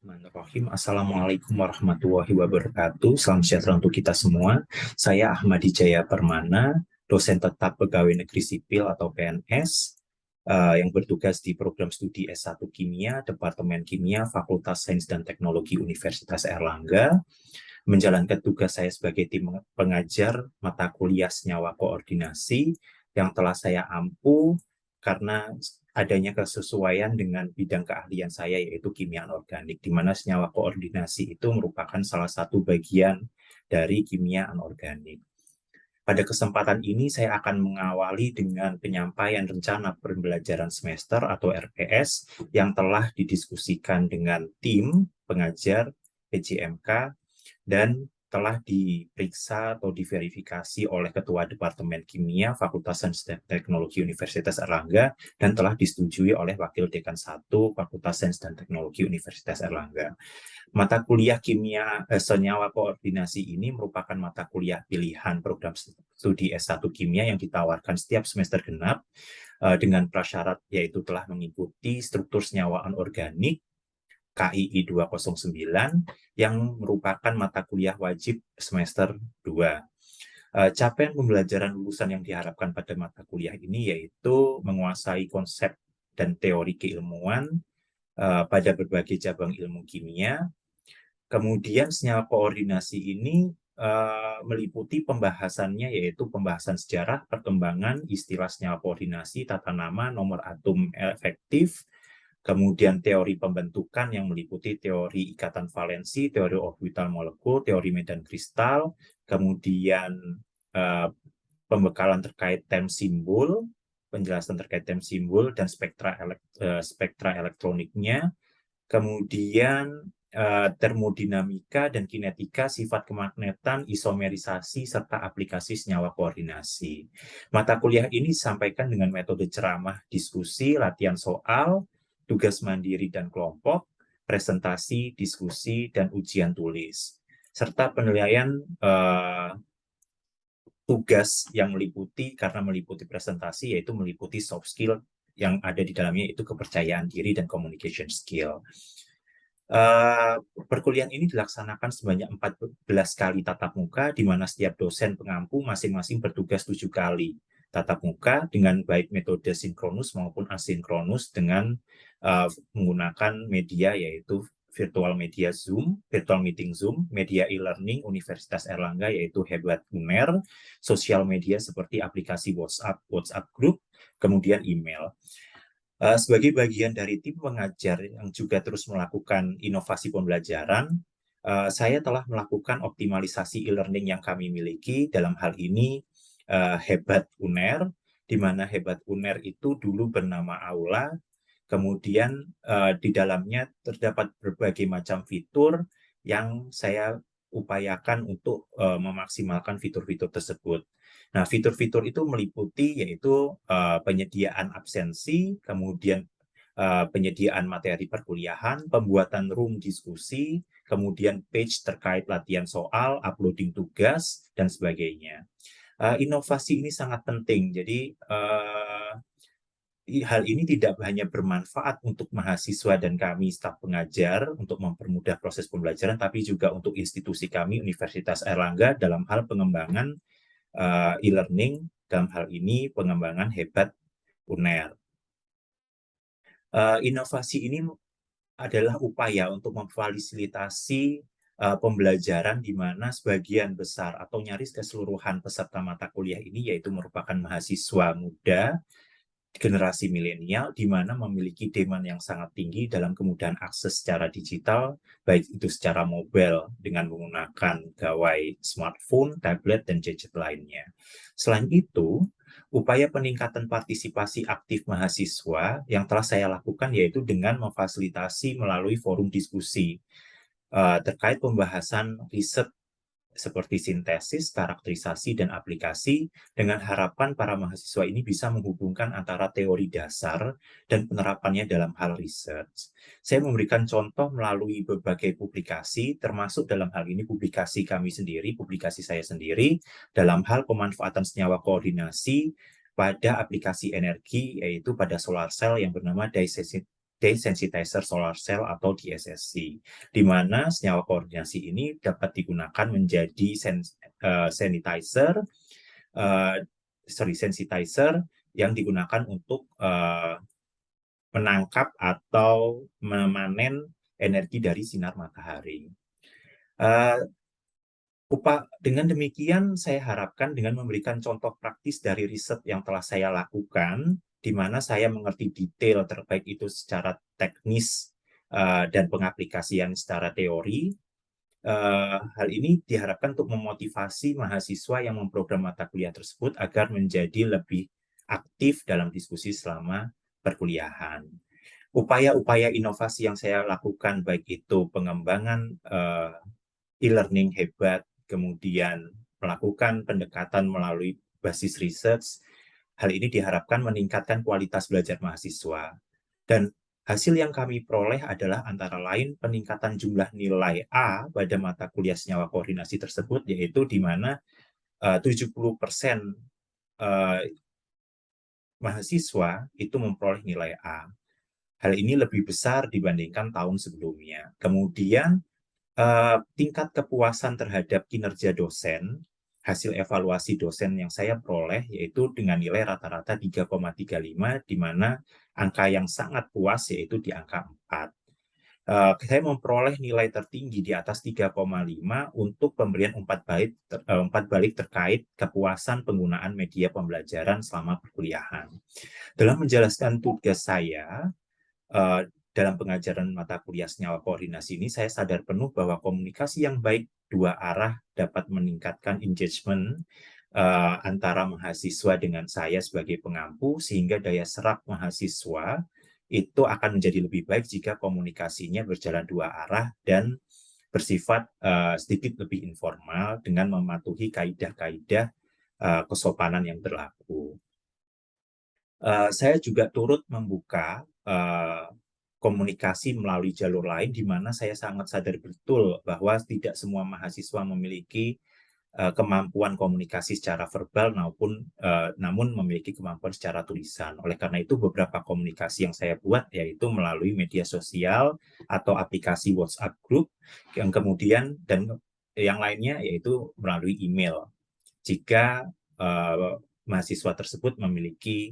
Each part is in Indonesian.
Bismillahirrahmanirrahim. Assalamualaikum warahmatullahi wabarakatuh. Salam sejahtera untuk kita semua. Saya Ahmad Jaya Permana, dosen tetap Pegawai Negeri Sipil atau PNS, yang bertugas di program studi S1 Kimia, Departemen Kimia, Fakultas Sains dan Teknologi Universitas Airlangga, menjalankan tugas saya sebagai tim pengajar mata kuliah senyawa koordinasi yang telah saya ampu karena adanya kesesuaian dengan bidang keahlian saya yaitu kimia anorganik, di mana senyawa koordinasi itu merupakan salah satu bagian dari kimia anorganik. Pada kesempatan ini saya akan mengawali dengan penyampaian rencana pembelajaran semester atau RPS yang telah didiskusikan dengan tim pengajar PJMK dan telah diperiksa atau diverifikasi oleh Ketua Departemen Kimia Fakultas Sains dan Teknologi Universitas Airlangga dan telah disetujui oleh Wakil Dekan 1 Fakultas Sains dan Teknologi Universitas Airlangga. Mata kuliah kimia senyawa koordinasi ini merupakan mata kuliah pilihan program studi S1 Kimia yang ditawarkan setiap semester genap dengan prasyarat yaitu telah mengikuti struktur senyawa anorganik KII 209 yang merupakan mata kuliah wajib semester 2. Capaian pembelajaran lulusan yang diharapkan pada mata kuliah ini yaitu menguasai konsep dan teori keilmuan pada berbagai cabang ilmu kimia. Kemudian senyawa koordinasi ini meliputi pembahasannya yaitu pembahasan sejarah, perkembangan, istilah senyawa koordinasi, tata nama, nomor atom efektif, kemudian teori pembentukan yang meliputi teori ikatan valensi, teori orbital molekul, teori medan kristal, kemudian pembekalan terkait term simbol, penjelasan terkait term simbol dan spektra elektroniknya, kemudian termodinamika dan kinetika, sifat kemagnetan, isomerisasi, serta aplikasi senyawa koordinasi. Mata kuliah ini disampaikan dengan metode ceramah, diskusi, latihan soal, tugas mandiri dan kelompok, presentasi, diskusi, dan ujian tulis. Serta penilaian tugas yang karena meliputi presentasi, yaitu meliputi soft skill yang ada di dalamnya, yaitu kepercayaan diri dan communication skill. Perkuliahan ini dilaksanakan sebanyak 14 kali tatap muka, di mana setiap dosen pengampu masing-masing bertugas 7 kali tatap muka dengan baik metode sinkronus maupun asinkronus dengan menggunakan media yaitu virtual media Zoom, virtual meeting Zoom, media e-learning Universitas Airlangga yaitu Hebat UNER, sosial media seperti aplikasi WhatsApp, WhatsApp Group, kemudian email. Sebagai bagian dari tim pengajar yang juga terus melakukan inovasi pembelajaran, saya telah melakukan optimalisasi e-learning yang kami miliki. Dalam hal ini Hebat UNER, di mana Hebat UNER itu dulu bernama Aula, kemudian di dalamnya terdapat berbagai macam fitur yang saya upayakan untuk memaksimalkan fitur-fitur tersebut. Nah, fitur-fitur itu meliputi yaitu penyediaan absensi, kemudian penyediaan materi perkuliahan, pembuatan room diskusi, kemudian page terkait latihan soal, uploading tugas, dan sebagainya. Inovasi ini sangat penting, jadi hal ini tidak hanya bermanfaat untuk mahasiswa dan kami staf pengajar untuk mempermudah proses pembelajaran, tapi juga untuk institusi kami Universitas Airlangga dalam hal pengembangan e-learning, dalam hal ini pengembangan Hebat UNER. Inovasi ini adalah upaya untuk memfasilitasi pembelajaran di mana sebagian besar atau nyaris keseluruhan peserta mata kuliah ini yaitu merupakan mahasiswa muda generasi milenial di mana memiliki demand yang sangat tinggi dalam kemudahan akses secara digital, baik itu secara mobile dengan menggunakan gawai smartphone, tablet, dan gadget lainnya. Selain itu, upaya peningkatan partisipasi aktif mahasiswa yang telah saya lakukan yaitu dengan memfasilitasi melalui forum diskusi terkait pembahasan riset seperti sintesis, karakterisasi, dan aplikasi dengan harapan para mahasiswa ini bisa menghubungkan antara teori dasar dan penerapannya dalam hal riset. Saya memberikan contoh melalui berbagai publikasi, termasuk dalam hal ini publikasi kami sendiri, publikasi saya sendiri, dalam hal pemanfaatan senyawa koordinasi pada aplikasi energi, yaitu pada solar cell yang bernama desensitizer solar cell atau DSSC, di mana senyawa koordinasi ini dapat digunakan menjadi sensitizer yang digunakan untuk menangkap atau memanen energi dari sinar matahari. Dengan demikian, saya harapkan dengan memberikan contoh praktis dari riset yang telah saya lakukan, di mana saya mengerti detail terbaik itu secara teknis dan pengaplikasian secara teori. Hal ini diharapkan untuk memotivasi mahasiswa yang memprogram mata kuliah tersebut agar menjadi lebih aktif dalam diskusi selama perkuliahan. Upaya-upaya inovasi yang saya lakukan, baik itu pengembangan e-learning hebat, kemudian melakukan pendekatan melalui basis research, hal ini diharapkan meningkatkan kualitas belajar mahasiswa. Dan hasil yang kami peroleh adalah antara lain peningkatan jumlah nilai A pada mata kuliah senyawa koordinasi tersebut, yaitu di mana 70% mahasiswa itu memperoleh nilai A. Hal ini lebih besar dibandingkan tahun sebelumnya. Kemudian tingkat kepuasan terhadap kinerja dosen, hasil evaluasi dosen yang saya peroleh yaitu dengan nilai rata-rata 3,35, di mana angka yang sangat puas yaitu di angka 4. Saya memperoleh nilai tertinggi di atas 3,5 untuk pemberian umpat balik terkait kepuasan penggunaan media pembelajaran selama perkuliahan. Dalam menjelaskan tugas saya, dalam pengajaran mata kuliah senyawa koordinasi ini, saya sadar penuh bahwa komunikasi yang baik dua arah dapat meningkatkan engagement antara mahasiswa dengan saya sebagai pengampu, sehingga daya serap mahasiswa itu akan menjadi lebih baik jika komunikasinya berjalan dua arah dan bersifat sedikit lebih informal dengan mematuhi kaidah-kaidah kesopanan yang berlaku. Saya juga turut membuka komunikasi melalui jalur lain, di mana saya sangat sadar betul bahwa tidak semua mahasiswa memiliki kemampuan komunikasi secara verbal namun memiliki kemampuan secara tulisan. Oleh karena itu, beberapa komunikasi yang saya buat yaitu melalui media sosial atau aplikasi WhatsApp group, yang kemudian dan yang lainnya yaitu melalui email. Jika mahasiswa tersebut memiliki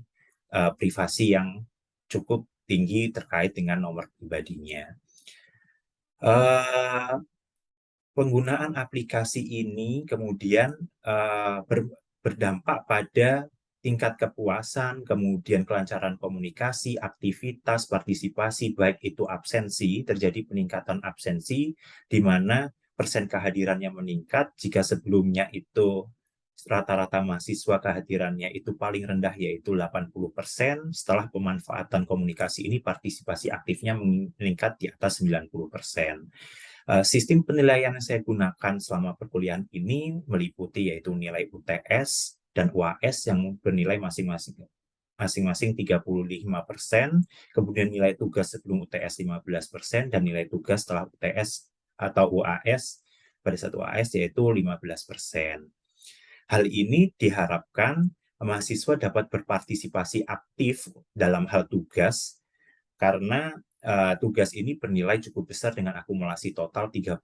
privasi yang cukup tinggi terkait dengan nomor pribadinya. Penggunaan aplikasi ini kemudian berdampak pada tingkat kepuasan, kemudian kelancaran komunikasi, aktivitas, partisipasi, baik itu absensi, terjadi peningkatan absensi, di mana persen kehadirannya meningkat. Jika sebelumnya itu rata-rata mahasiswa kehadirannya itu paling rendah yaitu 80%, setelah pemanfaatan komunikasi ini partisipasi aktifnya meningkat di atas 90%. Sistem penilaian yang saya gunakan selama perkuliahan ini meliputi yaitu nilai UTS dan UAS yang bernilai masing-masing 35%, kemudian nilai tugas sebelum UTS 15%, dan nilai tugas setelah UTS atau UAS pada saat UAS yaitu 15%. Hal ini diharapkan mahasiswa dapat berpartisipasi aktif dalam hal tugas, karena tugas ini bernilai cukup besar dengan akumulasi total 30%.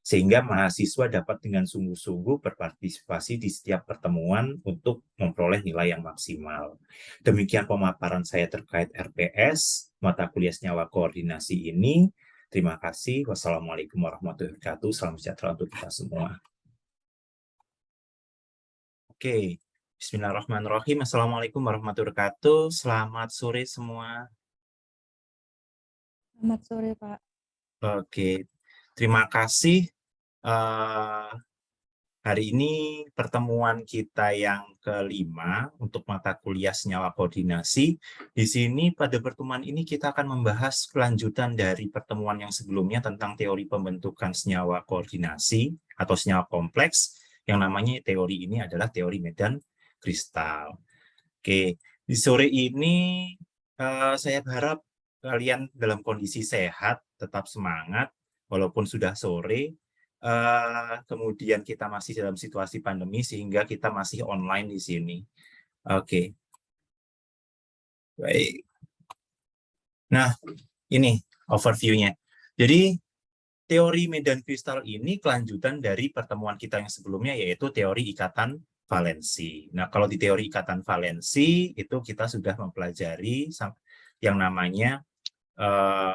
Sehingga mahasiswa dapat dengan sungguh-sungguh berpartisipasi di setiap pertemuan untuk memperoleh nilai yang maksimal. Demikian pemaparan saya terkait RPS, mata kuliah senyawa koordinasi ini. Terima kasih. Wassalamualaikum warahmatullahi wabarakatuh. Salam sejahtera untuk kita semua. Oke, bismillahirrahmanirrahim. Assalamualaikum warahmatullahi wabarakatuh. Selamat sore semua. Selamat sore, Pak. Oke, terima kasih. Hari ini pertemuan kita yang kelima untuk mata kuliah senyawa koordinasi. Di sini pada pertemuan ini kita akan membahas kelanjutan dari pertemuan yang sebelumnya tentang teori pembentukan senyawa koordinasi atau senyawa kompleks, yang namanya teori ini adalah teori medan kristal. Oke, di sore ini saya berharap kalian dalam kondisi sehat, tetap semangat, walaupun sudah sore. Kemudian kita masih dalam situasi pandemi, sehingga kita masih online di sini. Oke, baik. Nah, ini overview-nya. Jadi, teori medan kristal ini kelanjutan dari pertemuan kita yang sebelumnya, yaitu teori ikatan valensi. Nah, kalau di teori ikatan valensi, itu kita sudah mempelajari yang namanya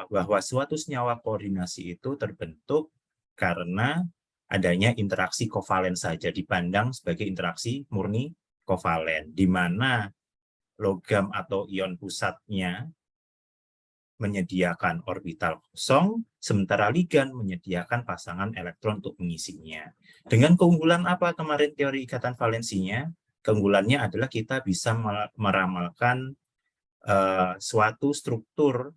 bahwa suatu senyawa koordinasi itu terbentuk karena adanya interaksi kovalen saja, dipandang sebagai interaksi murni kovalen, di mana logam atau ion pusatnya menyediakan orbital kosong, sementara ligan menyediakan pasangan elektron untuk mengisinya. Dengan keunggulan apa kemarin teori ikatan valensinya? Keunggulannya adalah kita bisa meramalkan suatu struktur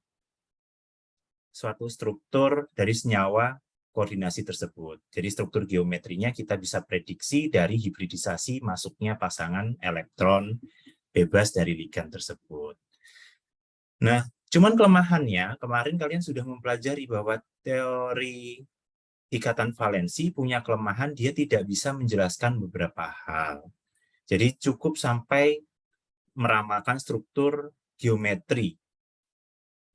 dari senyawa koordinasi tersebut. Jadi struktur geometrinya kita bisa prediksi dari hibridisasi masuknya pasangan elektron bebas dari ligan tersebut. Nah, cuman kelemahannya, kemarin kalian sudah mempelajari bahwa teori ikatan valensi punya kelemahan, dia tidak bisa menjelaskan beberapa hal. Jadi cukup sampai meramalkan struktur geometri.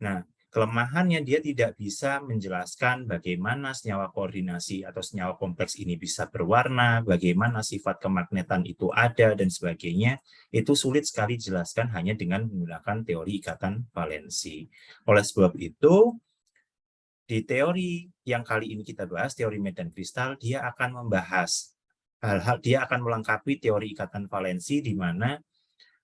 Nah, kelemahannya dia tidak bisa menjelaskan bagaimana senyawa koordinasi atau senyawa kompleks ini bisa berwarna, bagaimana sifat kemagnetan itu ada, dan sebagainya. Itu sulit sekali dijelaskan hanya dengan menggunakan teori ikatan valensi. Oleh sebab itu, di teori yang kali ini kita bahas, teori medan kristal, dia akan membahas hal-hal, dia akan melengkapi teori ikatan valensi, di mana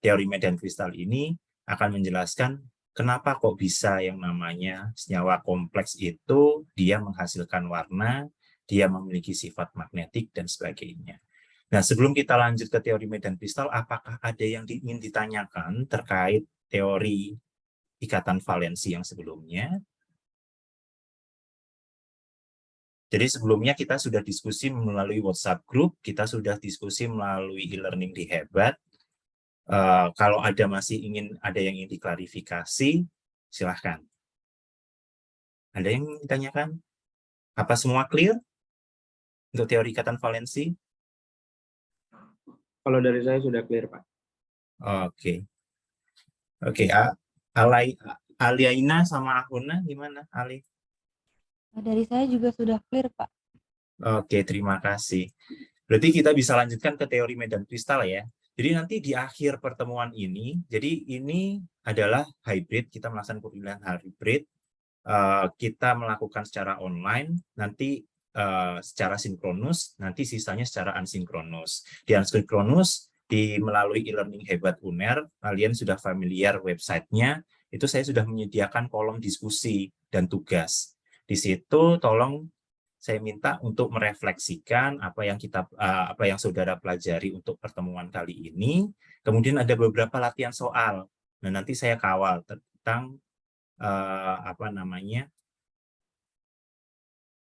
teori medan kristal ini akan menjelaskan kenapa kok bisa yang namanya senyawa kompleks itu dia menghasilkan warna, dia memiliki sifat magnetik, dan sebagainya. Nah, sebelum kita lanjut ke teori medan kristal, apakah ada yang ingin ditanyakan terkait teori ikatan valensi yang sebelumnya? Jadi sebelumnya kita sudah diskusi melalui WhatsApp group, kita sudah diskusi melalui e-learning di Hebat. Kalau ada yang ingin diklarifikasi, silahkan. Ada yang ditanyakan? Apa semua clear untuk teori ikatan valensi? Kalau dari saya sudah clear, Pak. Oke. Oke, Aliaina sama Ahuna gimana, Ali? Dari saya juga sudah clear, Pak. Oke, terima kasih. Berarti kita bisa lanjutkan ke teori medan kristal ya. Jadi nanti di akhir pertemuan ini, jadi ini adalah hybrid, kita melaksanakan pemilihan hybrid, kita melakukan secara online, nanti secara sinkronus, nanti sisanya secara asinkronus. Di asinkronus, melalui e-learning Hebat UNER, kalian sudah familiar websitenya, itu saya sudah menyediakan kolom diskusi dan tugas. Di situ tolong saya minta untuk merefleksikan apa yang saudara pelajari untuk pertemuan kali ini. Kemudian ada beberapa latihan soal. Nah, nanti saya kawal tentang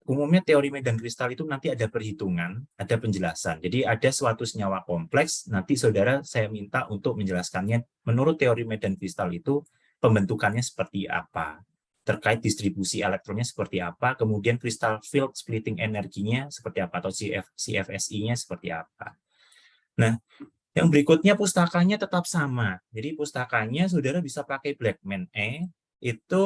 umumnya teori medan kristal itu nanti ada perhitungan, ada penjelasan. Jadi ada suatu senyawa kompleks, nanti saudara saya minta untuk menjelaskannya menurut teori medan kristal itu pembentukannya seperti apa, terkait distribusi elektronnya seperti apa, kemudian crystal field splitting energinya seperti apa, atau CFSI-nya seperti apa. Nah, yang berikutnya pustakanya tetap sama. Jadi pustakanya saudara bisa pakai Blackman itu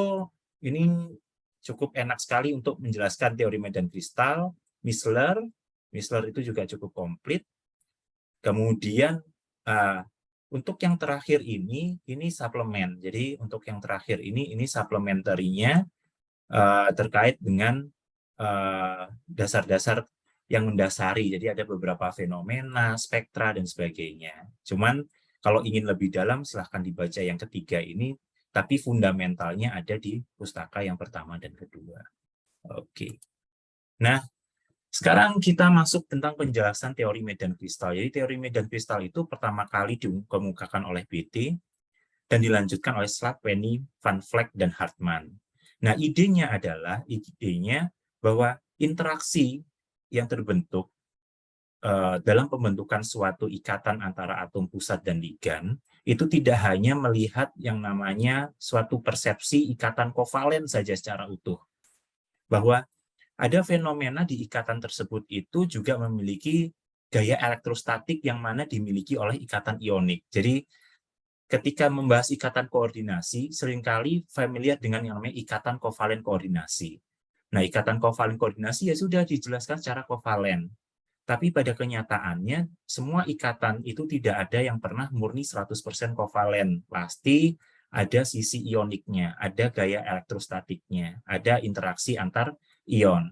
ini cukup enak sekali untuk menjelaskan teori medan kristal. Misler itu juga cukup komplit. Kemudian untuk yang terakhir ini suplemen. Jadi untuk yang terakhir ini supplementary-nya terkait dengan dasar-dasar yang mendasari. Jadi ada beberapa fenomena, spektra, dan sebagainya. Cuman kalau ingin lebih dalam, silahkan dibaca yang ketiga ini, tapi fundamentalnya ada di pustaka yang pertama dan kedua. Oke. Nah, sekarang kita masuk tentang penjelasan teori medan kristal. Jadi teori medan kristal itu pertama kali dikemukakan oleh BT dan dilanjutkan oleh Slap, Penny, Van Vleck, dan Hartman. Nah, idenya bahwa interaksi yang terbentuk dalam pembentukan suatu ikatan antara atom pusat dan ligan, itu tidak hanya melihat yang namanya suatu persepsi ikatan kovalen saja secara utuh. Bahwa ada fenomena di ikatan tersebut itu juga memiliki gaya elektrostatik yang mana dimiliki oleh ikatan ionik. Jadi ketika membahas ikatan koordinasi, seringkali familiar dengan yang namanya ikatan kovalen koordinasi. Nah, ikatan kovalen koordinasi ya sudah dijelaskan secara kovalen. Tapi pada kenyataannya, semua ikatan itu tidak ada yang pernah murni 100% kovalen. Pasti ada sisi ioniknya, ada gaya elektrostatiknya, ada interaksi antar ion.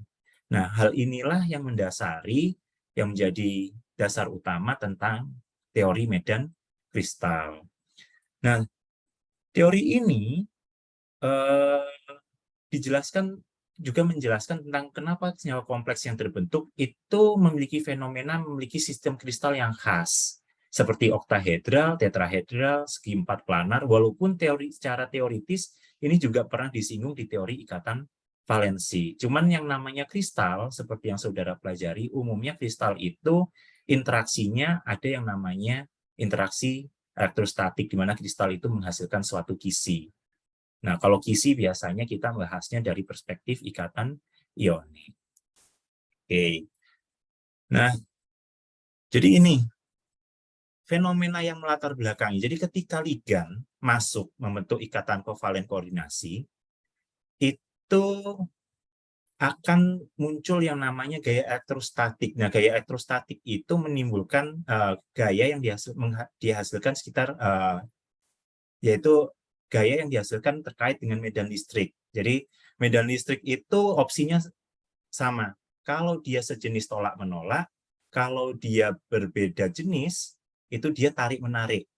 Nah, hal inilah yang mendasari, yang menjadi dasar utama tentang teori medan kristal. Nah, teori ini dijelaskan juga menjelaskan tentang kenapa senyawa kompleks yang terbentuk itu memiliki fenomena, memiliki sistem kristal yang khas, seperti oktahedral, tetrahedral, segi 4 planar, walaupun secara teoritis ini juga pernah disinggung di teori ikatan valensi. Cuman yang namanya kristal, seperti yang saudara pelajari, umumnya kristal itu interaksinya ada yang namanya interaksi elektrostatik, di mana kristal itu menghasilkan suatu kisi. Nah, kalau kisi biasanya kita membahasnya dari perspektif ikatan ionik. Oke. Nah, jadi ini fenomena yang melatar belakangi. Jadi ketika ligan masuk membentuk ikatan kovalen koordinasi, itu akan muncul yang namanya gaya elektrostatik. Nah, gaya elektrostatik itu menimbulkan gaya yang dihasilkan sekitar yaitu gaya yang dihasilkan terkait dengan medan listrik. Jadi medan listrik itu opsinya sama. Kalau dia sejenis tolak-menolak, kalau dia berbeda jenis, itu dia tarik-menarik.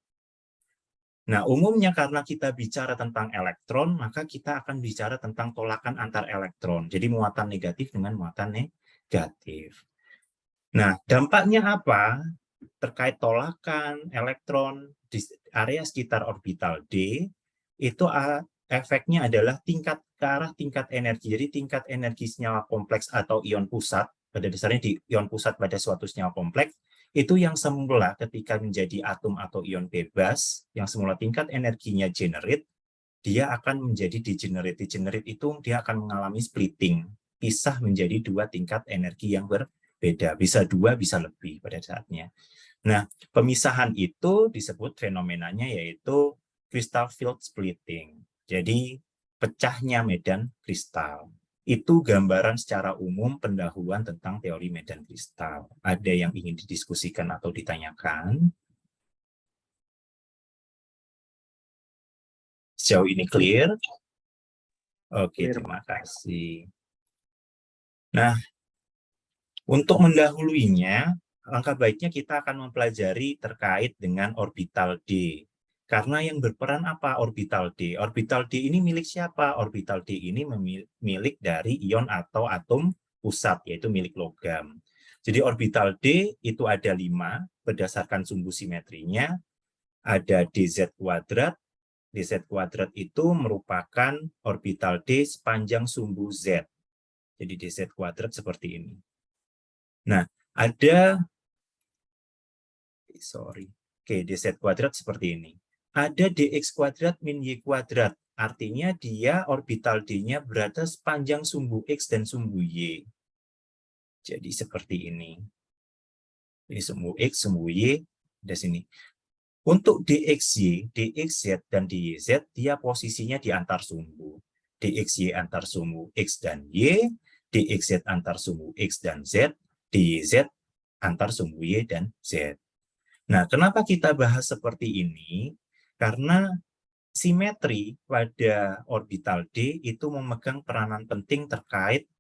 Nah, umumnya karena kita bicara tentang elektron, maka kita akan bicara tentang tolakan antar elektron. Jadi muatan negatif dengan muatan negatif. Nah, dampaknya apa? Terkait tolakan elektron di area sekitar orbital D, itu efeknya adalah tingkat ke arah tingkat energi. Jadi tingkat energi senyawa kompleks atau ion pusat, pada dasarnya di ion pusat pada suatu senyawa kompleks, itu yang semula ketika menjadi atom atau ion bebas, yang semula tingkat energinya generate, dia akan menjadi degenerate. Degenerate itu dia akan mengalami splitting, pisah menjadi dua tingkat energi yang berbeda. Bisa dua, bisa lebih pada saatnya. Nah, pemisahan itu disebut fenomenanya yaitu crystal field splitting. Jadi, pecahnya medan kristal. Itu gambaran secara umum pendahuluan tentang teori medan kristal. Ada yang ingin didiskusikan atau ditanyakan? Sejauh ini clear? Oke, terima kasih. Nah, untuk mendahuluinya, langkah baiknya kita akan mempelajari terkait dengan orbital D. Karena yang berperan apa orbital D? Orbital D ini milik siapa? Orbital D ini milik dari ion atau atom pusat, yaitu milik logam. Jadi orbital D itu ada 5 berdasarkan sumbu simetrinya. Ada dz kuadrat. Dz kuadrat itu merupakan orbital D sepanjang sumbu Z. Jadi dz kuadrat seperti ini. Nah, ada, dz kuadrat seperti ini. Ada dx kuadrat min y kuadrat, artinya dia orbital D-nya berada sepanjang sumbu X dan sumbu Y. Jadi seperti ini. Ini sumbu X, sumbu Y, di sini. Untuk dxy, dxz, dan dyz, dia posisinya di antar sumbu. Dxy antar sumbu X dan Y, dxz antar sumbu X dan Z, dyz antar sumbu Y dan Z. Nah, kenapa kita bahas seperti ini? Karena simetri pada orbital D itu memegang peranan penting terkait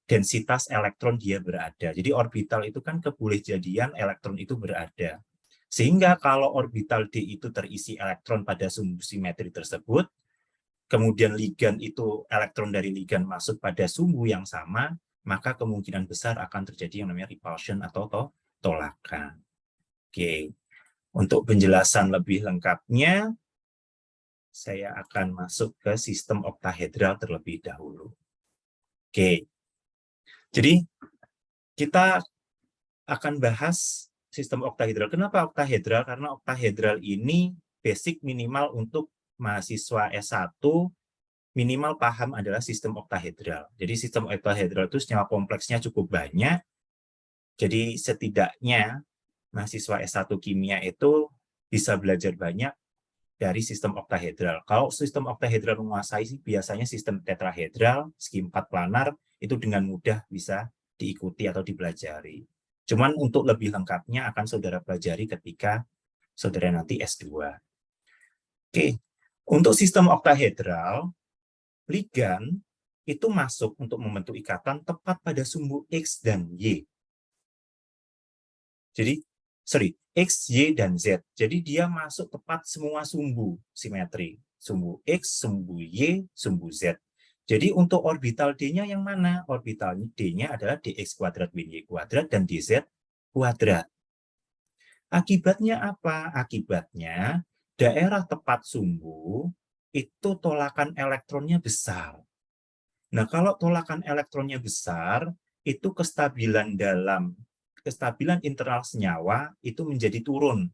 densitas elektron dia berada. Jadi orbital itu kan kebolehjadian elektron itu berada. Sehingga kalau orbital D itu terisi elektron pada sumbu simetri tersebut, kemudian ligan itu elektron dari ligan masuk pada sumbu yang sama, maka kemungkinan besar akan terjadi yang namanya repulsion atau tolakan. Oke. Untuk penjelasan lebih lengkapnya, saya akan masuk ke sistem oktahedral terlebih dahulu. Oke, jadi kita akan bahas sistem oktahedral. Kenapa oktahedral? Karena oktahedral ini basic minimal untuk mahasiswa S1 minimal paham adalah sistem oktahedral. Jadi sistem oktahedral itu senyawa kompleksnya cukup banyak. Jadi setidaknya mahasiswa S1 kimia itu bisa belajar banyak dari sistem oktahedral. Kalau sistem oktahedral menguasai biasanya sistem tetrahedral, segi 4 planar, itu dengan mudah bisa diikuti atau dipelajari. Cuman untuk lebih lengkapnya akan saudara pelajari ketika saudara nanti S2. Oke, untuk sistem oktahedral, ligan itu masuk untuk membentuk ikatan tepat pada sumbu X dan Y. Jadi, X, Y, dan Z. Jadi dia masuk tepat semua sumbu simetri. Sumbu X, sumbu Y, sumbu Z. Jadi untuk orbital D-nya yang mana? Orbital D-nya adalah dx kuadrat min y kuadrat dan dz kuadrat. Akibatnya apa? Akibatnya daerah tepat sumbu itu tolakan elektronnya besar. Nah, kalau tolakan elektronnya besar, itu kestabilan internal senyawa itu menjadi turun.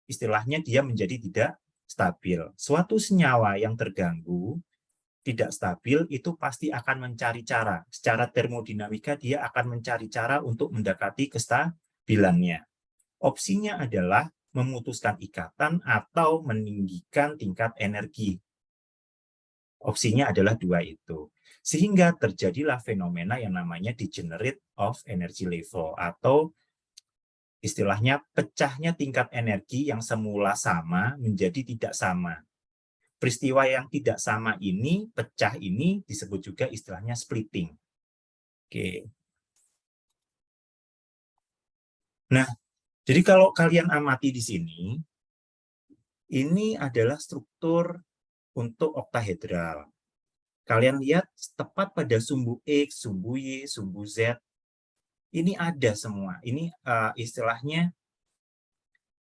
Istilahnya dia menjadi tidak stabil. Suatu senyawa yang terganggu, tidak stabil, itu pasti akan mencari cara. Secara termodinamika dia akan mencari cara untuk mendekati kestabilannya. Opsinya adalah memutuskan ikatan atau meninggikan tingkat energi. Opsinya adalah dua itu. Sehingga terjadilah fenomena yang namanya degenerate of energy level, atau istilahnya pecahnya tingkat energi yang semula sama menjadi tidak sama. Peristiwa yang tidak sama ini, pecah ini disebut juga istilahnya splitting. Oke. Nah, jadi kalau kalian amati di sini, ini adalah struktur untuk oktahedral. Kalian lihat tepat pada sumbu X, sumbu Y, sumbu Z, ini ada semua. Ini istilahnya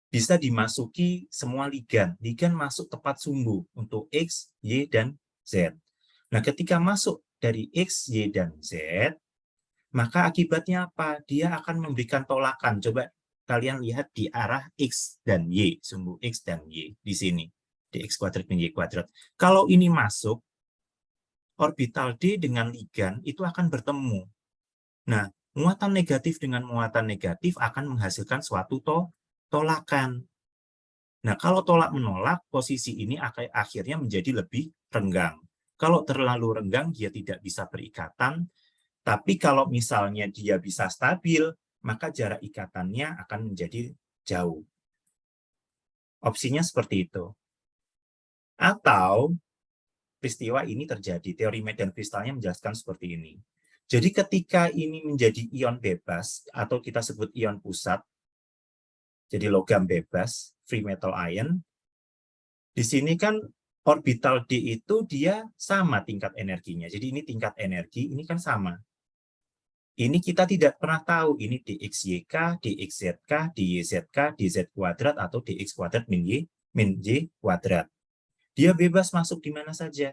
bisa dimasuki semua ligan. Ligan masuk tepat sumbu untuk X, Y, dan Z. Nah, ketika masuk dari X, Y, dan Z, maka akibatnya apa? Dia akan memberikan tolakan. Coba kalian lihat di arah X dan Y, sumbu X dan Y di sini. Dx kuadrat min Y kuadrat. Kalau ini masuk, orbital D dengan ligan itu akan bertemu. Nah, muatan negatif dengan muatan negatif akan menghasilkan suatu tolakan. Nah, kalau tolak menolak, posisi ini akhirnya menjadi lebih renggang. Kalau terlalu renggang, dia tidak bisa berikatan. Tapi kalau misalnya dia bisa stabil, maka jarak ikatannya akan menjadi jauh. Opsinya seperti itu. Atau peristiwa ini terjadi, teori medan kristalnya menjelaskan seperti ini. Jadi ketika ini menjadi ion bebas, atau kita sebut ion pusat, jadi logam bebas, free metal ion, di sini kan orbital D itu dia sama tingkat energinya. Jadi ini tingkat energi, ini kan sama. Ini kita tidak pernah tahu, ini dxyk, dxzk, dyzk, dz kuadrat, atau dx kuadrat min y kuadrat. Dia bebas masuk di mana saja.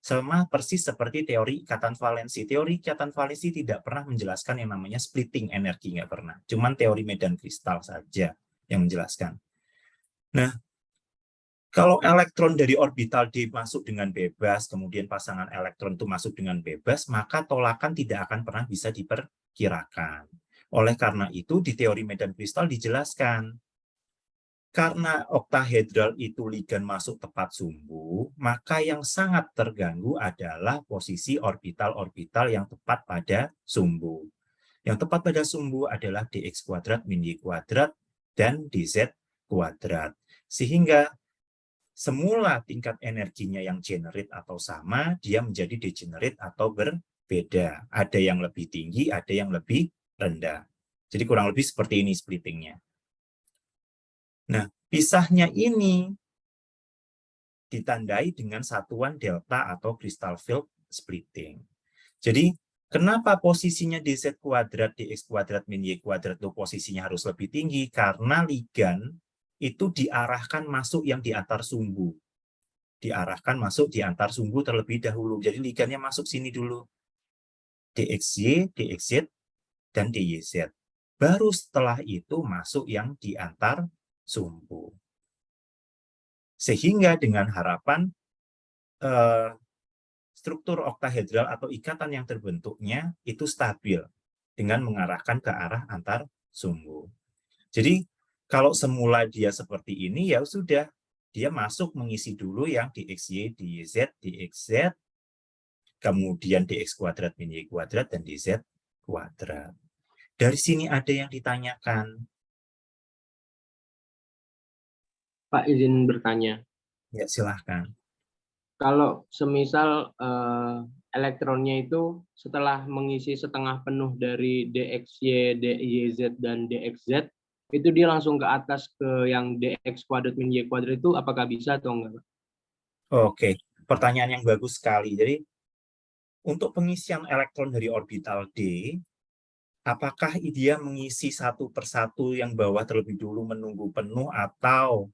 Sama persis seperti teori ikatan valensi. Teori ikatan valensi tidak pernah menjelaskan yang namanya splitting energi, nggak pernah. Cuman teori medan kristal saja yang menjelaskan. Nah, kalau elektron dari orbital D masuk dengan bebas, kemudian pasangan elektron itu masuk dengan bebas, maka tolakan tidak akan pernah bisa diperkirakan. Oleh karena itu, di teori medan kristal dijelaskan, karena oktahedral itu ligan masuk tepat sumbu, maka yang sangat terganggu adalah posisi orbital-orbital yang tepat pada sumbu. Yang tepat pada sumbu adalah dx kuadrat min y kuadrat dan dz kuadrat. Sehingga semula tingkat energinya yang generate atau sama, dia menjadi degenerate atau berbeda. Ada yang lebih tinggi, ada yang lebih rendah. Jadi kurang lebih seperti ini splittingnya. Nah, pisahnya ini ditandai dengan satuan delta atau crystal field splitting. Jadi, kenapa posisinya dz kuadrat, dx kuadrat min y kuadrat itu posisinya harus lebih tinggi? Karena ligan itu diarahkan masuk yang di antar sumbu. Diarahkan masuk di antar sumbu terlebih dahulu. Jadi ligannya masuk sini dulu. dxy, dxz, dan dyz. Baru setelah itu masuk yang di antar sumbu. Sehingga dengan harapan struktur oktahedral atau ikatan yang terbentuknya itu stabil dengan mengarahkan ke arah antar sumbu. Jadi kalau semula dia seperti ini, ya sudah, dia masuk mengisi dulu yang dxy, dz, dxz, kemudian dx kuadrat min y kuadrat, dan dz kuadrat. Dari sini ada yang ditanyakan. Pak, izin bertanya. Ya, silahkan. Kalau semisal elektronnya itu setelah mengisi setengah penuh dari dxy, dyz, dan dxz, itu dia langsung ke atas ke yang dx kuadrat min y kuadrat itu apakah bisa atau enggak? Oke, pertanyaan yang bagus sekali. Jadi, untuk pengisian elektron dari orbital D, apakah dia mengisi satu persatu yang bawah terlebih dulu menunggu penuh, atau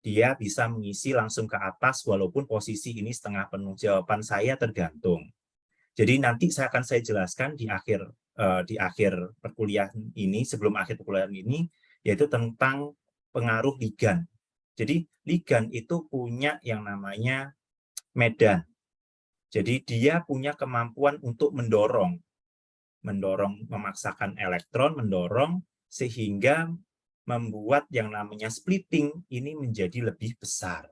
dia bisa mengisi langsung ke atas walaupun posisi ini setengah penuh? Jawaban saya tergantung. Jadi nanti akan saya jelaskan di akhir perkuliahan ini, sebelum akhir perkuliahan ini, yaitu tentang pengaruh ligan. Jadi ligan itu punya yang namanya medan. Jadi dia punya kemampuan untuk mendorong, memaksakan elektron, mendorong sehingga membuat yang namanya splitting ini menjadi lebih besar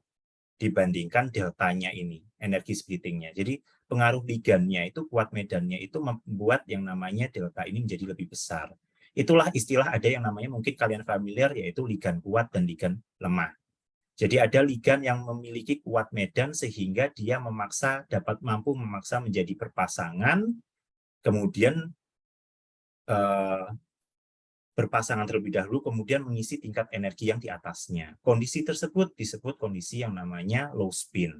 dibandingkan deltanya ini, energi splittingnya. Jadi pengaruh ligannya itu, kuat medannya itu membuat yang namanya delta ini menjadi lebih besar. Itulah istilah, ada yang namanya mungkin kalian familiar, yaitu ligan kuat dan ligan lemah. Jadi ada ligan yang memiliki kuat medan sehingga dia dapat mampu memaksa menjadi berpasangan, kemudian berpasangan terlebih dahulu, kemudian mengisi tingkat energi yang di atasnya. Kondisi tersebut disebut kondisi yang namanya low spin.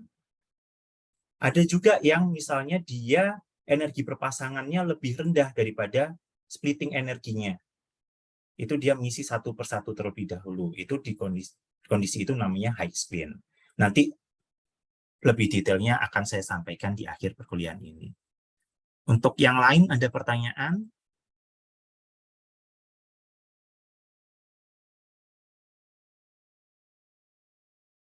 Ada juga yang misalnya dia energi berpasangannya lebih rendah daripada splitting energinya. Itu dia mengisi satu persatu terlebih dahulu. Itu di kondisi itu namanya high spin. Nanti lebih detailnya akan saya sampaikan di akhir perkuliahan ini. Untuk yang lain ada pertanyaan?